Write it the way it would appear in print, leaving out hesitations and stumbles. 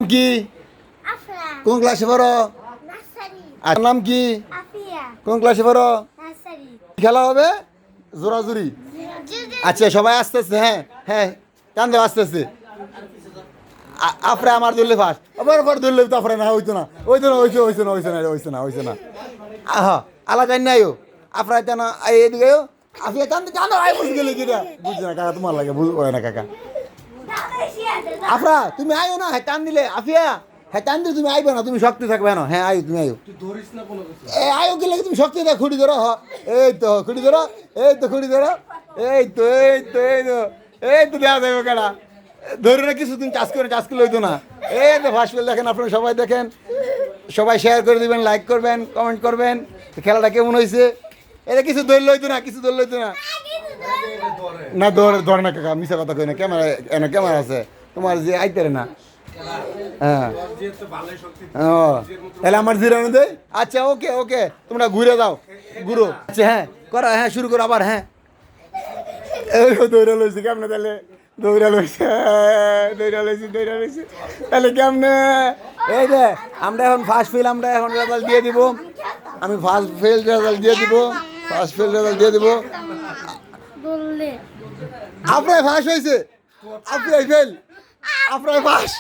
কি কোন ক্লাসে পড়ো? আর নাম কি? কোন ক্লাসে পড়ো? খেলা হবে জোরাজুরি। আচ্ছা সবাই আস্তে আস্তে, হ্যাঁ হ্যাঁ কান দেও আস্তে আস্তে। আপরে আমার ধরলে ফার্স্ট, আবার পর ধরলে তো আপরে না হইতো না, হইতো না, হইছে না, হইছে না, হইছে না, হইছে না। আহা আলাদা নাই আপনার না এদিকে আসলে কান কান আই বুঝ গেলে কিটা বুঝছে না কাকা, তোমার লাগে বুঝ না কাকা। আফরা তুমি আইও না, হ্যাঁ টান দিলে আফিয়া, হ্যাঁ টান দিলে তুমি আইবে না, তুমি শক্তি থাকবে না। হ্যাঁ আইও, তুমি আইও, এ আইও গেলে তুমি শক্তি দেখ, খুঁড়ি ধরো, এই তো খুঁড়ি ধরো, এই তো খুঁড়ি ধরো, এই তো এই তো এই তো এই তো দেওয়া যাবে কেনা ধরে না কিছু, তুমি চাষ করে চাষ করলে হইতো না। এই তো ফার্স্ট দেখেন, আপনারা সবাই দেখেন, সবাই শেয়ার করে দিবেন, লাইক করবেন, কমেন্ট করবেন। খেলাটা কেমন হয়েছে? এটা কিছু ধরলে হইতো না, কিছু ধরলে হইতো না। না ধরে না কাকা, মিশা কথা কই না, ক্যামেরা এনে ক্যামেরা আছে তোমার যে আইতারে না। হ্যাঁ ও তাহলে আমার জিরানো দেয়। আচ্ছা ওকে ওকে, তোমরা ঘুরে যাও, ঘুরো। আচ্ছা হ্যাঁ করো, হ্যাঁ শুরু করো আবার। হ্যাঁ দৌড়া লইছি কেমনে তাহলে? দৌড়া লইছে, দৌড়া লইছি, দৌড়া লইছি তাহলে কেমনে? এই রে আমরা এখন ফার্স্ট ফেল, আমরা এখন রেজাল্ট দিয়ে দিব। আমি ফার্স্ট ফেল রেজাল্ট দিয়ে দিব, ফার্স্ট ফেল রেজাল্ট দিয়ে দিব। আপনার ফার্স্ট হয়েছে, আপনার ফেল, আপনার ফার্স্ট।